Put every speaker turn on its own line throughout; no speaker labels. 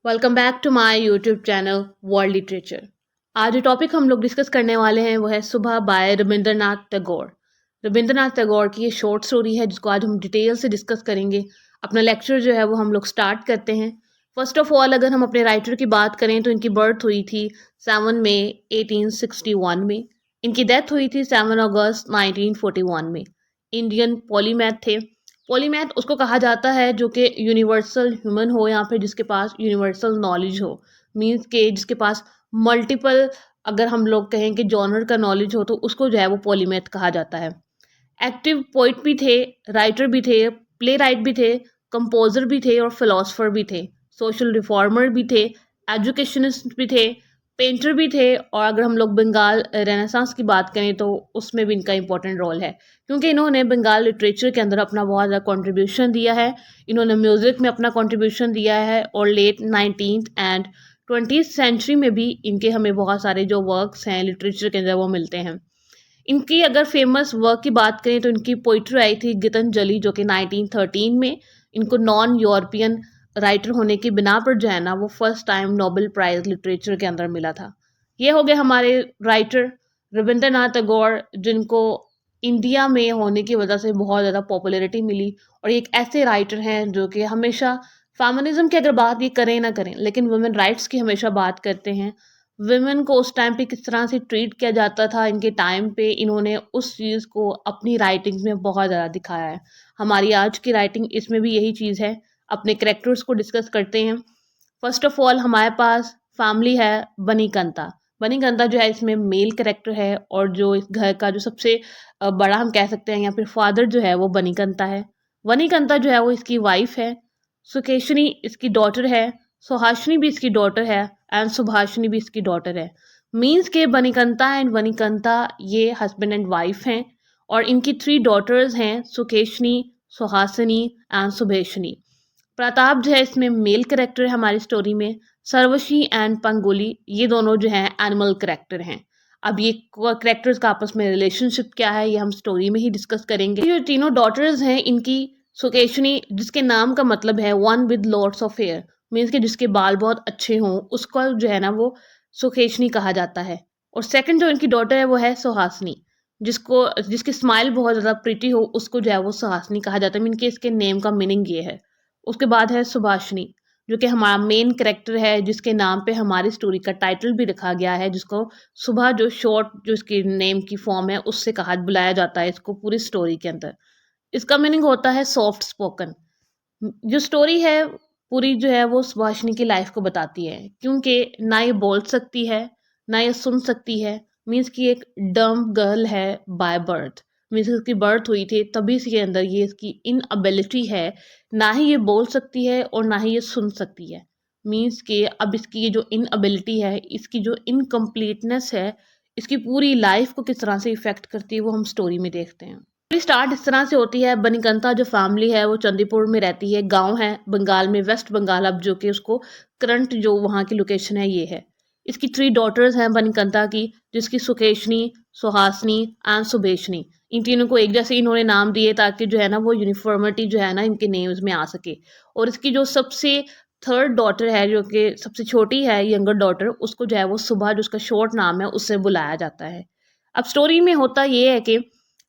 Welcome back to my YouTube channel world literature. आज जो topic हम लोग डिस्कस करने वाले हैं वो है सुबह बाय रविंद्रनाथ टैगोर। रविंद्रनाथ टैगोर की ये शॉर्ट स्टोरी है जिसको आज हम डिटेल से डिस्कस करेंगे। अपना लेक्चर जो है वो हम लोग स्टार्ट करते हैं। फर्स्ट ऑफ ऑल अगर हम अपने राइटर की बात करें तो इनकी बर्थ हुई थी 7 मई 1861 में। इनकी डेथ हुई थी 7 अगस्त 1941 में। इंडियन पॉलीमैथ थे। पॉलीमैथ उसको कहा जाता है जो कि यूनिवर्सल ह्यूमन हो या फिर जिसके पास यूनिवर्सल नॉलेज हो। मीन्स के जिसके पास मल्टीपल, अगर हम लोग कहें कि जॉनर का नॉलेज हो तो उसको जो है वो पॉलीमैथ कहा जाता है। एक्टिव पोइट भी थे, राइटर भी थे, प्ले राइट भी थे, कंपोजर भी थे और फिलोसफर भी थे, सोशल रिफॉर्मर भी थे, एजुकेशनिस्ट भी थे, पेंटर भी थे। और अगर हम लोग बंगाल रेनेसांस की बात करें तो उसमें भी इनका इंपॉर्टेंट रोल है क्योंकि इन्होंने बंगाल लिटरेचर के अंदर अपना बहुत ज़्यादा कंट्रीब्यूशन दिया है। इन्होंने म्यूज़िक में अपना कंट्रीब्यूशन दिया है और late 19th and 20th century में भी इनके हमें बहुत सारे जो वर्क्स हैं लिटरेचर के अंदर वो मिलते हैं। इनकी अगर फेमस वर्क की बात करें तो इनकी पोइट्री आई थी गीतांजलि जो कि 1913 में। इनको नॉन यूरोपियन राइटर होने की बिना पर जो है ना वो first time Nobel prize literature के अंदर मिला था। ये हो गए हमारे राइटर रविंद्रनाथ टैगोर जिनको इंडिया में होने की वजह से बहुत ज़्यादा पॉपुलैरिटी मिली। और एक ऐसे राइटर हैं जो कि हमेशा फेमिनिज्म की अगर बात ये करें ना करें लेकिन वुमेन राइट्स की हमेशा बात करते हैं। वुमेन को उस टाइम पे किस तरह से ट्रीट किया जाता था इनके टाइम पे, इन्होंने उस चीज़ को अपनी राइटिंग्स में बहुत ज़्यादा दिखाया है। हमारी आज की राइटिंग इसमें भी यही चीज़ है। अपने कैरेक्टर्स को डिस्कस करते हैं। फर्स्ट ऑफ ऑल हमारे पास फैमिली है बनीकंता। बनीकंता जो है इसमें मेल कैरेक्टर है और जो इस घर का जो सबसे बड़ा हम कह सकते हैं या फिर फादर जो है वो बनीकंता है। बनीकंता जो है वो इसकी वाइफ है। सुकेशनी इसकी डॉटर है। सुहासिनी भी इसकी डॉटर है एंड सुभाषिनी भी इसकी डॉटर है। मीन्स के बनीकंता एंड वनीकंता ये हस्बैंड एंड वाइफ हैं और इनकी 3 डॉटर्स हैं सुकेशनी, सुहासिनी एंड सुभेशनी। प्रताप जो है इसमें मेल कैरेक्टर है हमारी स्टोरी में। सर्वशी एंड पंगोली ये दोनों जो हैं एनिमल कैरेक्टर हैं। अब ये कैरेक्टर्स का आपस में रिलेशनशिप क्या है ये हम स्टोरी में ही डिस्कस करेंगे। ये जो तीनों डॉटर्स हैं इनकी सुकेशनी जिसके नाम का मतलब है one with lots of hair, means के जिसके बाल बहुत अच्छे हों उसको जो है ना वो सुकेशनी कहा जाता है। और सेकंड जो इनकी डॉटर है वो है सुहासनी, जिसको जिसकी स्माइल बहुत ज़्यादा प्रिटी हो उसको जो है वो सुहासनी कहा जाता है। मीन के इसके नेम का मीनिंग ये है। उसके बाद है सुभाषिनी जो कि हमारा मेन कैरेक्टर है जिसके नाम पे हमारी स्टोरी का टाइटल भी रखा गया है, जिसको सुबह जो शॉर्ट जो इसकी नेम की फॉर्म है उससे कहा बुलाया जाता है इसको पूरी स्टोरी के अंदर। इसका मीनिंग होता है सॉफ्ट स्पोकन। जो स्टोरी है पूरी जो है वो सुभाषिनी की लाइफ को बताती है क्योंकि ना ये बोल सकती है ना ये सुन सकती है। मीन्स कि एक डम गर्ल है बाय बर्थ। मीन्स इसकी बर्थ हुई थी तभी इसके अंदर ये इसकी इन एबिलिटी है। ना ही ये बोल सकती है और ना ही ये सुन सकती है। मीन्स कि अब इसकी ये जो इन एबिलिटी है, इसकी जो इनकम्प्लीटनेस है, इसकी पूरी लाइफ को किस तरह से इफ़ेक्ट करती है वो हम स्टोरी में देखते हैं। स्टार्ट इस तरह से होती है। बनीकंता जो फैमिली है वो चंदीपुर में रहती है, गांव है बंगाल में, वेस्ट बंगाल, अब जो कि उसको करंट जो वहाँ की लोकेशन है ये है। इसकी 3 डॉटर्स हैं बनीकंता की, जिसकी सुकेशनी, सुहासनी एंड सुबेशनी। इन तीनों को एक जैसे इन्होंने नाम दिए ताकि जो है ना वो यूनिफॉर्मिटी जो है ना इनके नेम्स में आ सके। और इसकी जो सबसे थर्ड डॉटर है जो कि सबसे छोटी है यंगर डॉटर, उसको जो है वो सुबह जो उसका शॉर्ट नाम है उससे बुलाया जाता है। अब स्टोरी में होता ये है कि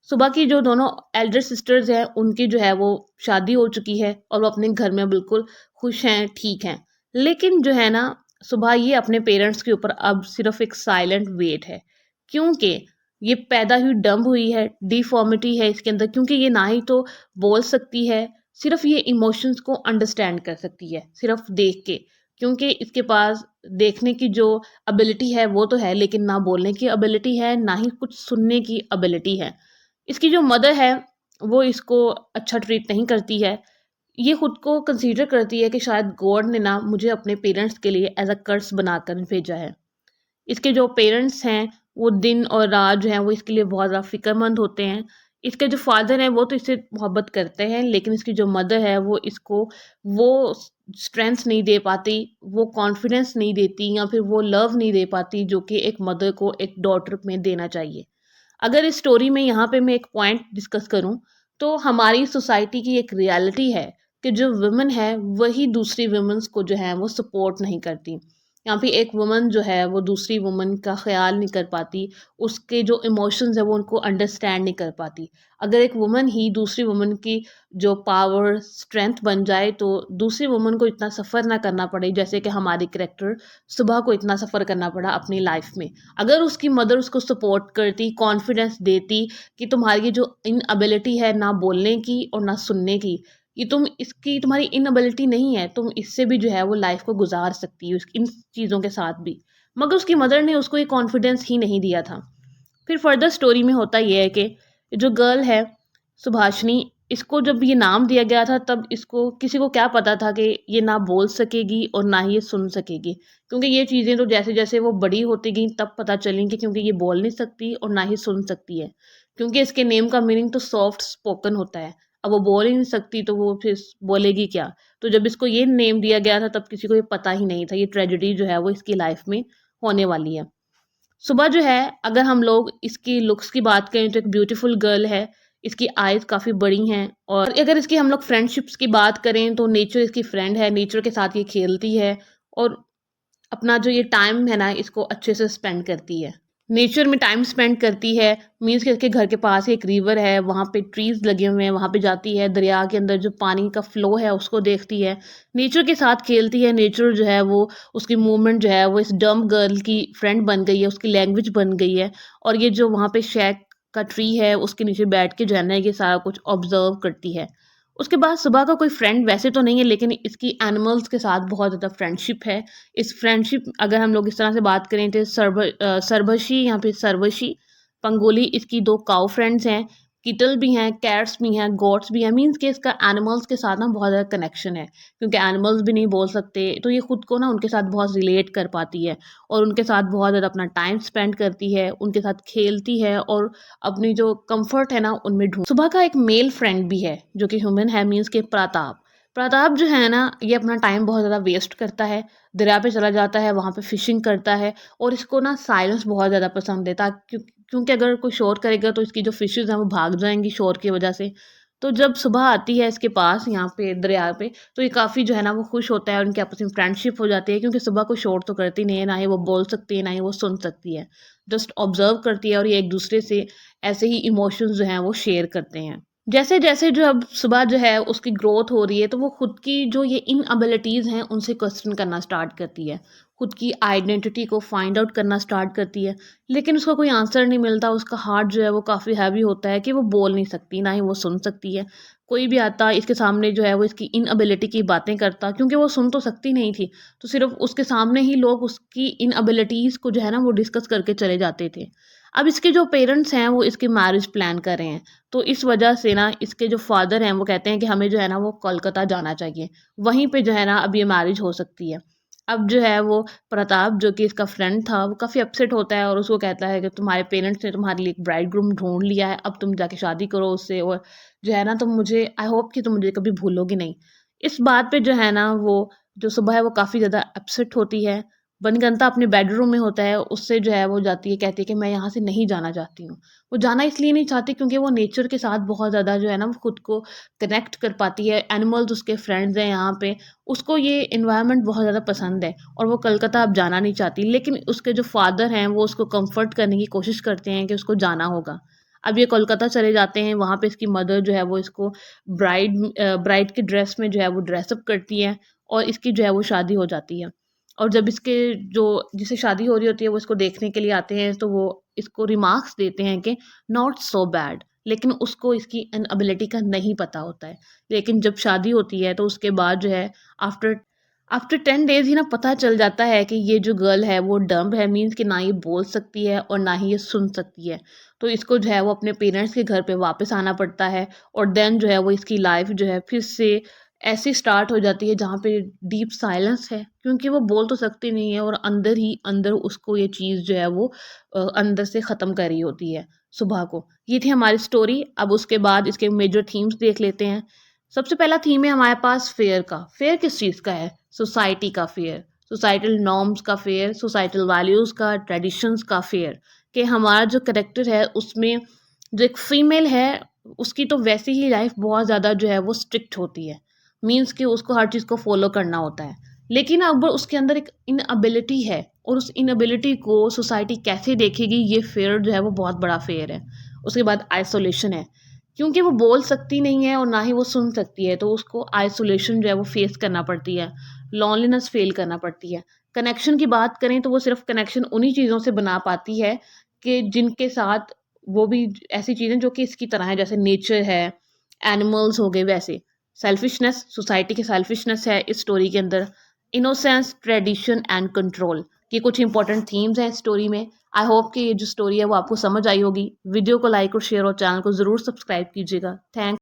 सुबह की जो दोनों एल्डर सिस्टर्स हैं उनकी जो है वो शादी हो चुकी है और वो अपने घर में बिल्कुल खुश हैं, ठीक हैं। लेकिन जो है ना सुबह ये अपने पेरेंट्स के ऊपर अब सिर्फ एक साइलेंट वेट है क्योंकि ये पैदा हुई डम्ब हुई है, डिफॉर्मिटी है इसके अंदर, क्योंकि ये ना ही तो बोल सकती है, सिर्फ ये इमोशंस को अंडरस्टैंड कर सकती है सिर्फ देख के। क्योंकि इसके पास देखने की जो एबिलिटी है वो तो है लेकिन ना बोलने की एबिलिटी है ना ही कुछ सुनने की एबिलिटी है। इसकी जो मदर है वो इसको अच्छा ट्रीट नहीं करती है। ये खुद को कंसीडर करती है कि शायद गॉड ने ना मुझे अपने पेरेंट्स के लिए एज अ कर्स बनाकर भेजा है। इसके जो पेरेंट्स हैं वो दिन और रात जो है वो इसके लिए बहुत ज़्यादा फ़िक्रमंद होते हैं। इसके जो फादर हैं वो तो इससे मोहब्बत करते हैं लेकिन इसकी जो मदर है वो इसको वो स्ट्रेंथ नहीं दे पाती, वो कॉन्फिडेंस नहीं देती या फिर वो लव नहीं दे पाती जो कि एक मदर को एक डॉटर में देना चाहिए। अगर इस स्टोरी में यहाँ पे मैं एक पॉइंट डिस्कस करूँ तो हमारी सोसाइटी की एक रियलिटी है कि जो वुमेन है वही दूसरी वुमेन्स को जो है वो सपोर्ट नहीं करती। यहाँ पे एक वुमन जो है वो दूसरी वुमन का ख्याल नहीं कर पाती, उसके जो इमोशंस है वो उनको अंडरस्टैंड नहीं कर पाती। अगर एक वुमन ही दूसरी वुमन की जो पावर स्ट्रेंथ बन जाए तो दूसरी वुमन को इतना सफ़र ना करना पड़े, जैसे कि हमारी कैरेक्टर सुबह को इतना सफ़र करना पड़ा अपनी लाइफ में। अगर उसकी मदर उसको सपोर्ट करती, कॉन्फिडेंस देती कि तुम्हारी ये जो इनएबिलिटी है ना बोलने की और ना सुनने की, ये तुम्हारी इनएबिलिटी नहीं है, तुम इससे भी जो है वो लाइफ को गुजार सकती हो इन चीज़ों के साथ भी। मगर उसकी मदर ने उसको ये कॉन्फिडेंस ही नहीं दिया था। फिर फर्दर स्टोरी में होता ये है कि जो गर्ल है सुभाषिनी, इसको जब ये नाम दिया गया था तब इसको किसी को क्या पता था कि ये ना बोल सकेगी और ना ही ये सुन सकेगी, क्योंकि ये चीज़ें तो जैसे जैसे वो बड़ी होती गई तब पता चली कि क्योंकि ये बोल नहीं सकती और ना ही सुन सकती है, क्योंकि इसके नेम का मीनिंग तो सॉफ्ट स्पोकन होता है। अब वो बोल ही नहीं सकती तो वो फिर बोलेगी क्या। तो जब इसको ये नेम दिया गया था तब किसी को ये पता ही नहीं था ये ट्रेजेडी जो है वो इसकी लाइफ में होने वाली है। सुबह जो है, अगर हम लोग इसकी लुक्स की बात करें तो एक ब्यूटीफुल गर्ल है। इसकी आईज़ काफ़ी बड़ी हैं, और अगर इसकी हम लोग फ्रेंडशिप्स की बात करें तो नेचर इसकी फ्रेंड है, नेचर के साथ ये खेलती है और अपना जो ये टाइम है ना इसको अच्छे से स्पेंड करती है। नेचर में टाइम स्पेंड करती है, मीन्स कि इसके घर के पास ही एक रिवर है, वहाँ पे ट्रीज़ लगे हुए हैं, वहाँ पे जाती है, दरिया के अंदर जो पानी का फ़्लो है उसको देखती है, नेचर के साथ खेलती है। नेचर जो है वो उसकी मूवमेंट जो है वो इस डम्ब गर्ल की फ्रेंड बन गई है, उसकी लैंग्वेज बन गई है। और ये जो वहाँ पे शैक का ट्री है उसके नीचे बैठ के जो है ना ये सारा कुछ ऑब्ज़र्व करती है। उसके बाद सुबह का कोई फ्रेंड वैसे तो नहीं है, लेकिन इसकी एनिमल्स के साथ बहुत ज़्यादा फ्रेंडशिप है। इस फ्रेंडशिप अगर हम लोग इस तरह से बात करें तो सरबशी, यहाँ पे सरवशी, पंगोली इसकी 2 काऊ फ्रेंड्स हैं, किटल भी हैं, कैट्स भी हैं, गोट्स भी हैं। मीन्स कि इसका एनिमल्स के साथ ना बहुत ज़्यादा कनेक्शन है, क्योंकि एनिमल्स भी नहीं बोल सकते, तो ये खुद को ना उनके साथ बहुत रिलेट कर पाती है और उनके साथ बहुत ज़्यादा अपना टाइम स्पेंड करती है, उनके साथ खेलती है और अपनी जो कम्फर्ट है ना उनमें ढूँढ। सुबह का एक मेल फ्रेंड भी है जो कि ह्यूमन है, मीन्स कि प्रताप। प्रताप जो है ना ये अपना टाइम बहुत ज़्यादा वेस्ट करता है, दरिया पे चला जाता है, वहाँ पे फ़िशिंग करता है और इसको ना साइलेंस बहुत ज़्यादा पसंद है, क्योंकि अगर कोई शोर करेगा तो इसकी जो फ़िशेज़ हैं वो भाग जाएँगी शोर की वजह से। तो जब सुबह आती है इसके पास यहाँ पे दरिया पे, तो ये काफ़ी जो है ना वो खुश होता है और उनकी आपस में फ्रेंडशिप हो जाती है, क्योंकि सुबह कोई शोर तो करती नहीं है, ना ही वो बोल सकती है, ना ही वो सुन सकती है। जस्ट ऑब्ज़र्व करती है और ये एक-दूसरे से ऐसे ही इमोशंस जो हैं वो शेयर करते हैं। जैसे-जैसे जो अब सुबह जो है उसकी ग्रोथ हो रही है, तो वो खुद की जो ये इनएबिलिटीज़ हैं उनसे क्वेश्चन करना स्टार्ट करती है। खुद की आइडेंटिटी को फाइंड आउट करना स्टार्ट करती है, लेकिन उसका कोई आंसर नहीं मिलता। उसका हार्ट जो है वो काफ़ी हैवी होता है कि वो बोल नहीं सकती, ना ही वो सुन सकती है। कोई भी आता इसके सामने जो है वो इसकी इनएबिलिटी की बातें करता, क्योंकि वो सुन तो सकती नहीं थी, तो सिर्फ़ उसके सामने ही लोग उसकी इनएबिलिटीज़ को जो है ना वो डिस्कस करके चले जाते थे। अब इसके जो पेरेंट्स हैं वो इसकी मैरिज प्लान कर रहे हैं, तो इस वजह से ना इसके जो फादर हैं वो कहते हैं कि हमें जो है ना वो कोलकाता जाना चाहिए, वहीं पे जो है ना अब ये मैरिज हो सकती है। अब जो है वो प्रताप जो कि इसका फ्रेंड था वो काफ़ी अपसेट होता है और उसको कहता है कि तुम्हारे पेरेंट्स ने तुम्हारे लिए एक ब्राइड ग्रूम ढूँढ लिया है, अब तुम जाके शादी करो उससे, और जो है ना तुम मुझे, आई होप कि तुम मुझे कभी भूलोगी नहीं। इस बात पे जो है ना वो जो सुबह है वो काफ़ी ज़्यादा अपसेट होती है। बनगंता अपने बेडरूम में होता है, उससे जो है वो जाती है, कहती है कि मैं यहाँ से नहीं जाना चाहती हूँ। वो जाना इसलिए नहीं चाहती क्योंकि वो नेचर के साथ बहुत ज़्यादा जो है ना वो खुद को कनेक्ट कर पाती है, एनिमल्स उसके फ्रेंड्स हैं यहाँ पे, उसको ये एनवायरनमेंट बहुत ज़्यादा पसंद है और वो कलकत्ता अब जाना नहीं चाहती। लेकिन उसके जो फादर हैं वो उसको कम्फर्ट करने की कोशिश करते हैं कि उसको जाना होगा। अब ये कोलकाता चले जाते हैं, वहाँ पे इसकी मदर जो है वो इसको ब्राइड की ड्रेस में जो है वो ड्रेसअप करती है और इसकी जो है वो शादी हो जाती है। और जब इसके जो जिसे शादी हो रही होती है वो इसको देखने के लिए आते हैं, तो वो इसको रिमार्क्स देते हैं कि नॉट सो बैड, लेकिन उसको इसकी इनएबिलिटी का नहीं पता होता है। लेकिन जब शादी होती है तो उसके बाद जो है आफ्टर आफ्टर 10 डेज़ ही ना पता चल जाता है कि ये जो गर्ल है वो डम्ब है, मीन्स कि ना ये बोल सकती है और ना ही ये सुन सकती है। तो इसको जो है वो अपने पेरेंट्स के घर पे वापस आना पड़ता है और देन जो है वो इसकी लाइफ़ जो है फिर से ऐसी स्टार्ट हो जाती है जहाँ पे डीप साइलेंस है, क्योंकि वो बोल तो सकती नहीं है और अंदर ही अंदर उसको ये चीज़ जो है वो अंदर से ख़त्म कर रही होती है सुबह को। ये थी हमारी स्टोरी। अब उसके बाद इसके मेजर थीम्स देख लेते हैं। सबसे पहला थीम है हमारे पास फेयर का। फेयर किस चीज़ का है? सोसाइटी का फेयर, सोसाइटल नॉर्म्स का फेयर, सोसाइटल वैल्यूज़ का, ट्रेडिशंस का फेयर, कि हमारा जो कैरेक्टर है उसमें जो एक फ़ीमेल है उसकी तो वैसे ही लाइफ बहुत ज़्यादा जो है वो स्ट्रिक्ट होती है। मीन्स कि उसको हर चीज़ को फॉलो करना होता है। लेकिन अब उसके अंदर एक इनएबिलिटी है और उस इनएबिलिटी को सोसाइटी कैसे देखेगी, ये फेयर जो है वो बहुत बड़ा फेयर है। उसके बाद आइसोलेशन है, क्योंकि वो बोल सकती नहीं है और ना ही वो सुन सकती है, तो उसको आइसोलेशन जो है वो फेस करना पड़ती है, लॉनलीनेस फील करना पड़ती है। कनेक्शन की बात करें तो वो सिर्फ कनेक्शन उन्हीं चीज़ों से बना पाती है कि जिनके साथ वो भी ऐसी चीज़ें जो कि इसकी तरह है, जैसे नेचर है, एनिमल्स हो गए वैसे। सेल्फिशनेस, सोसाइटी की सेल्फिशनेस है इस स्टोरी के अंदर। इनोसेंस, ट्रेडिशन एंड कंट्रोल, ये कुछ इंपॉर्टेंट थीम्स हैं इस स्टोरी में। आई होप कि ये जो स्टोरी है वो आपको समझ आई होगी। वीडियो को लाइक और शेयर और चैनल को ज़रूर सब्सक्राइब कीजिएगा। थैंक्स।